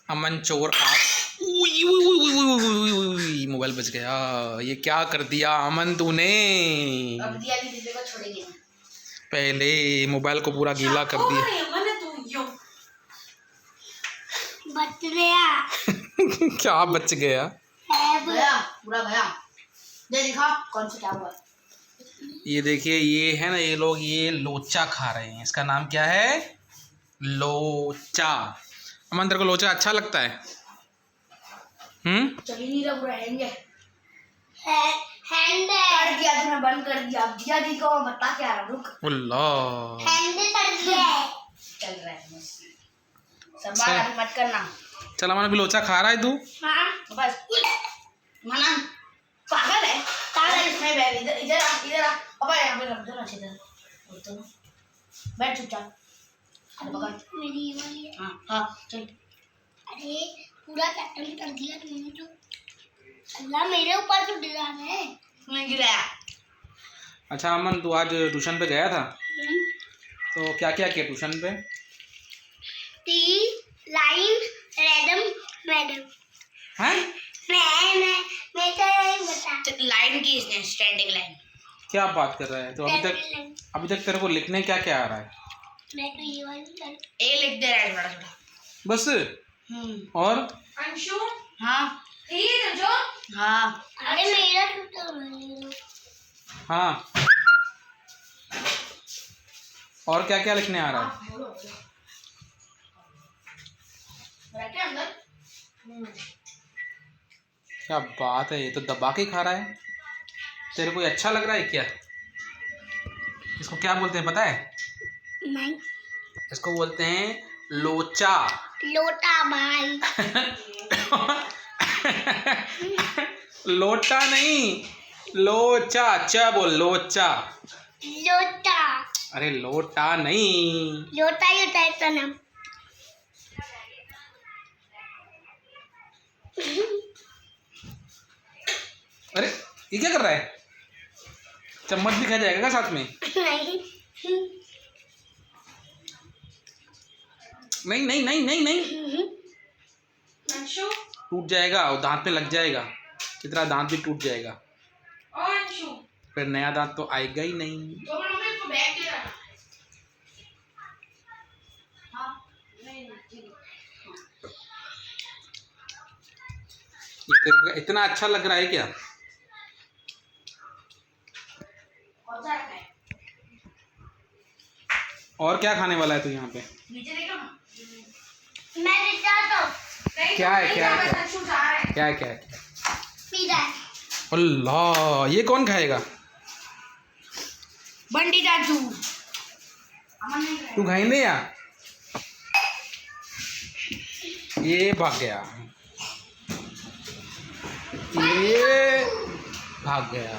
अमन चोर आप मोबाइल बच गया। ये क्या कर दिया अमन तूने? अब दिया नहीं दीदी को छोड़ेगी ना। पहले मोबाइल को पूरा गीला कर दिया। बच गया। क्या बच गया? गया पूरा गया। दे दिखा कौन सा क्या हुआ। ये देखिए, ये है ना, ये लोग ये लोचा खा रहे हैं। इसका नाम क्या है? लोचा। अमन तेरे को लोचा अच्छा लगता है? चल ही नहीं रहा, पूरा हैंग है। हैंड कर दिया तूने, बंद कर दिया। अब दिया दी को मैं बता क्या रहा, रुक। अल्लाह, हैंड कर दिया। चल रहा है संभाल, अभी मत करना। चल अमन भी लोचा खा रहा है तू? हाँ बस मना पागल है। पागल इसमें बैठ, इधर इधर आ, इधर आ। अब यहाँ पे रख दो ना, इधर तो बैठ चुपचाप। मेरी वाली है। हाँ हाँ चल। अरे पूरा कैप्टन कर दिया तुमने तो। अल्लाह मेरे ऊपर तो गिरा है। नहीं गिराया। अच्छा अमन, तू आज ट्यूशन पे गया था? तो क्या क्या किया ट्यूशन पे? T line random madam. हैं? मैं तो नहीं बता। लाइन की इसने स्टैंडिंग लाइन। क्या बात कर रहा है? तो अभी तक तेरे को लिखने क्या क्या आ रहा है? मैं तो ये वाली कर। ए लिख दे रहा है बड़ा छोटा बस? और अंशु। हाँ ठीक है जो। हाँ अरे मेरा तो हाँ, और क्या क्या लिखने आ रहा है? रखे अंदर। क्या बात है, ये तो दबा के खा रहा है। तेरे को ये अच्छा लग रहा है क्या? इसको क्या बोलते हैं पता है? नहीं। इसको बोलते हैं लोचा। लोटा भाई। लोटा नहीं, लोचा। च बोल, लोचा। लोटा। अरे लोटा नहीं। लोटा ही होता है इसका नाम। अरे ये क्या कर रहा है? चम्मच भी खा जाएगा क्या साथ में? नहीं नहीं नहीं नहीं नहीं नहीं, अंशु टूट जाएगा और दांत में लग जाएगा। इतना दांत भी टूट जाएगा, अंशु फिर नया दांत तो आएगा ही नहीं। तो मैं को बैग दे रहा। हाँ नहीं ठीक है। ये तेरे को इतना अच्छा लग रहा है क्या? कौन सा रखा है? और क्या खाने वाला है तू यहाँ पे? नीचे देखो ना। मैं देता तो क्या है क्या है अंशु जा रहा है। क्या है क्या है क्या है? सीधा। अल्लाह, ये कौन खाएगा? बंडी चाचू। अमन नहीं खाएगा। तू खाएंगे या? ये भाग गया, ये भाग गया।